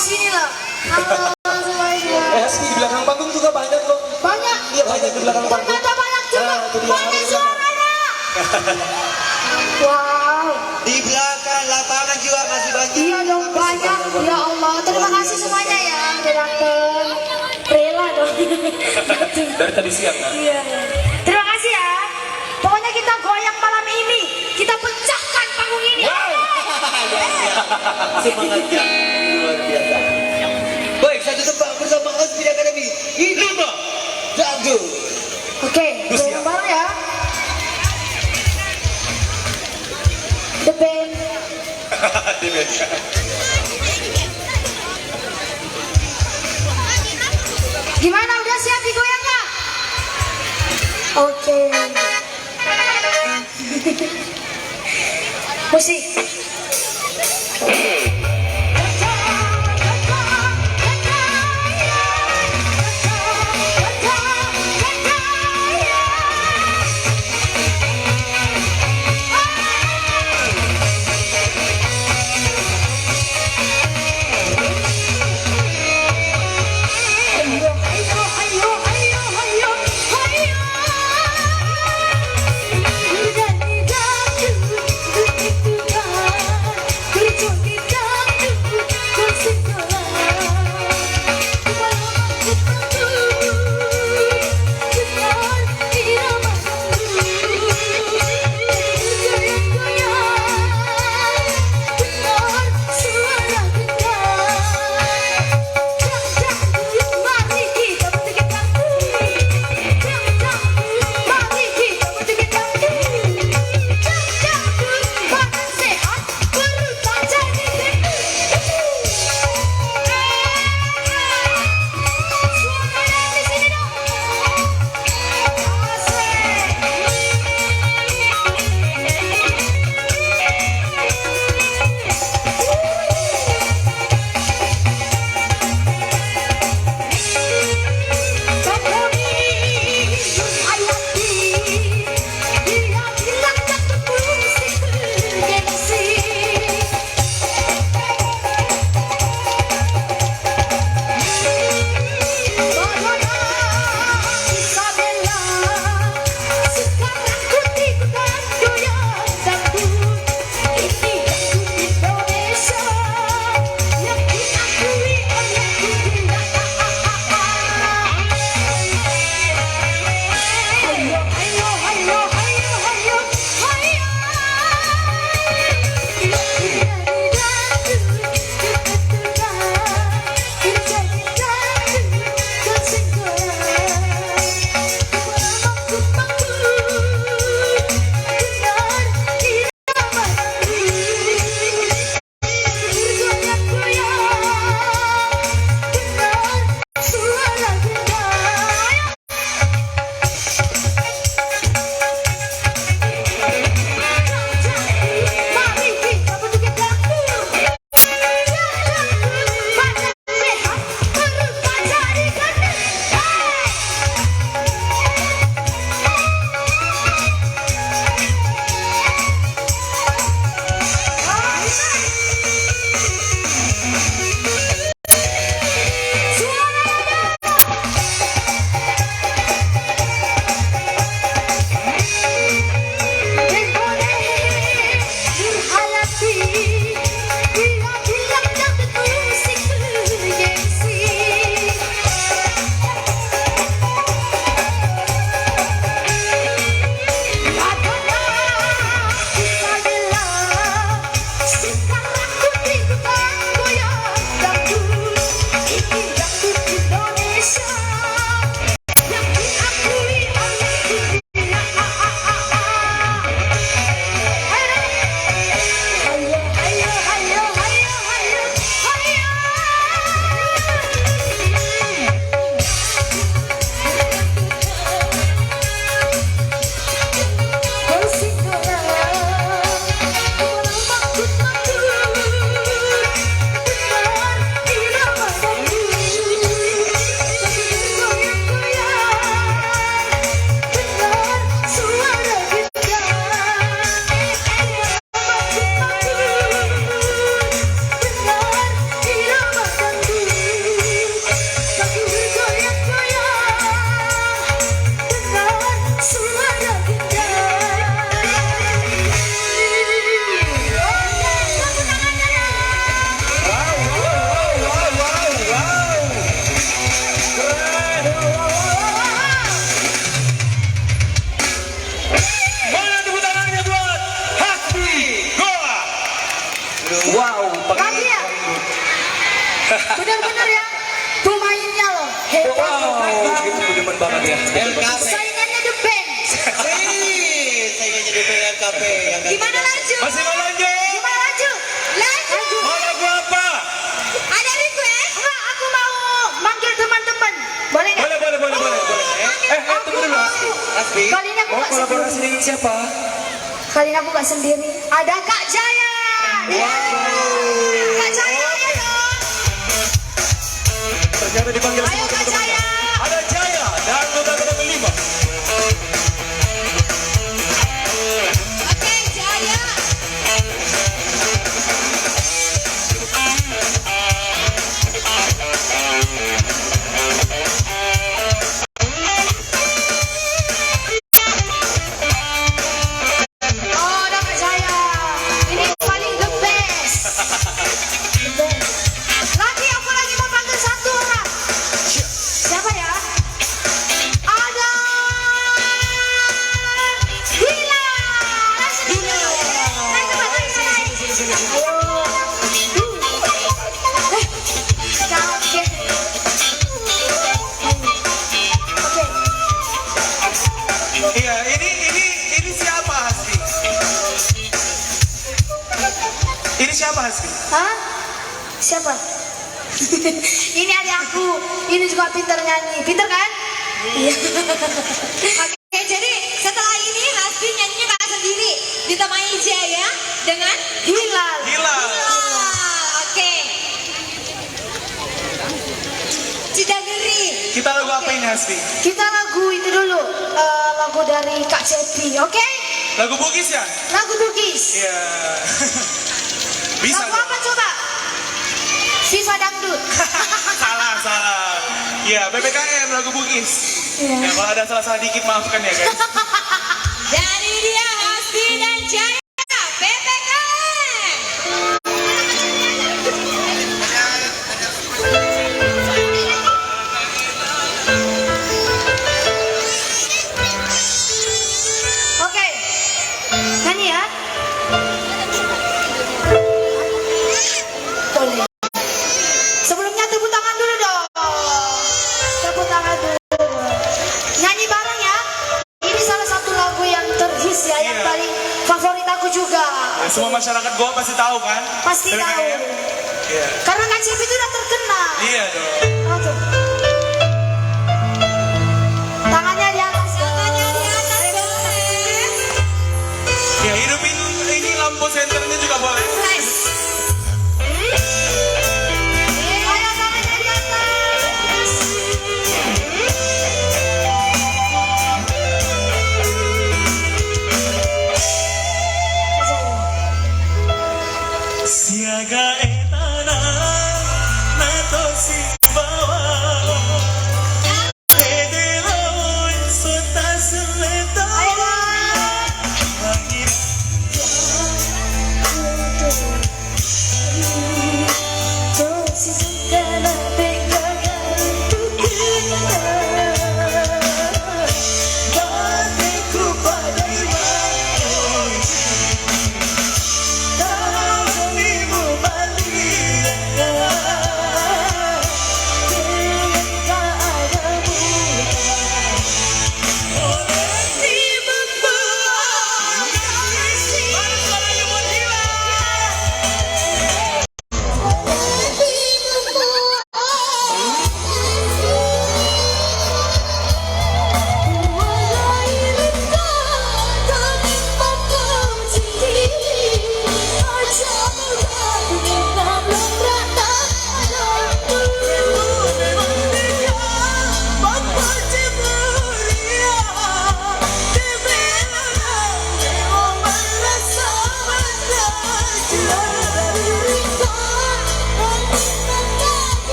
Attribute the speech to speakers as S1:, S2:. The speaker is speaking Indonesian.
S1: di sini loh. Halo semuanya.
S2: Di belakang panggung juga banyak loh.
S1: Banyak.
S2: Iya banyak di belakang panggung.
S1: Ternyata banyak juga. Banyak suaranya. Wow.
S3: Di belakang lapangan juga masih banyak.
S1: Iya dong banyak. Ya Allah. Terima kasih semuanya ya. Udah dateng. Rela dong.
S2: Dari tadi siang kan?
S1: Iya. Terima kasih ya. Pokoknya kita goyang malam ini. Kita pecahkan panggung ini.
S3: Semangatnya luar biasa. Baik, satu tempat bersama Osby Academy. Ini mah jago.
S1: Oke, goyang baru ya. The band. Gimana udah siap digoyangnya? Oke. Musik. Bener-bener ya. Pemainnya loh. Hebat.
S2: Wow, itu demen banget ya.
S3: LKP.
S1: Saingannya The Band.
S3: Saya jadi LKP.
S1: Gimana lanjut?
S2: Masih mau lanjut?
S1: Gimana lanjut? Lanjut.
S2: Mau lagu apa?
S1: Ada request? Enggak, aku mau manggil teman-teman. Boleh nggak?
S2: Boleh. Tunggu dulu.
S3: Asbi.
S1: Kali ini aku
S2: Mau
S1: nggak
S2: kolaborasi
S1: sendiri.
S2: dengan siapa?
S1: Kali ini aku nggak sendiri. Ada Kak Jaya. Kak Jaya, ayo dong.
S2: Ternyata dipanggil
S1: Ayo
S2: semua
S1: Kak
S2: teman-temannya.
S1: Jaya.
S2: Ada Jaya dan nomor 5.
S1: Oke, Jaya. Oh, ada Kak Jaya. Ini paling the best. The best. Lagi aku lagi mau panggil satu orang. Siapa ya? Ada Hila. Langsung dulu. Kaget. Oke.
S2: Iya, ini siapa Hasbi? Ini siapa Hasbi?
S1: Hah? Siapa? Ini adik aku. Ini juga pintar nyanyi. Pintar kan? Iya.
S4: Oke, jadi setelah ini Hasbi nyanyinya kakak sendiri ditemani Jaya dengan
S1: Hilal.
S2: Gila.
S4: Oke. Cidaderi.
S2: Kita lagu apa ini Hasbi?
S1: Kita lagu itu dulu. Lagu dari Kak Cepi. Oke?
S2: Lagu Bugis ya?
S1: Lagu Bugis.
S2: Iya. Bisa.
S1: Lagu apa coba? Viva Dangdut.
S2: Salah. Iya, PPKM lagu Bugis.
S1: Iya.
S2: Ya, kalau ada salah-salah dikit maafkan ya guys.
S4: Dari dia Hasbi dan Jaya PPKM.
S1: Oke. Nyanyi ya. Boleh. Sebelumnya tepuk tangan dulu dong. Tepuk tangan dulu. Nyanyi bareng ya. Ini salah satu lagu yang terhits ya, yang
S2: Iya.
S1: paling favorit aku juga.
S2: Ya, semua masyarakat Goa pasti tahu kan?
S1: Pasti tahu.
S2: PPKM. Iya.
S1: Karena Kak Cepi itu udah terkenal.
S2: Iya dong.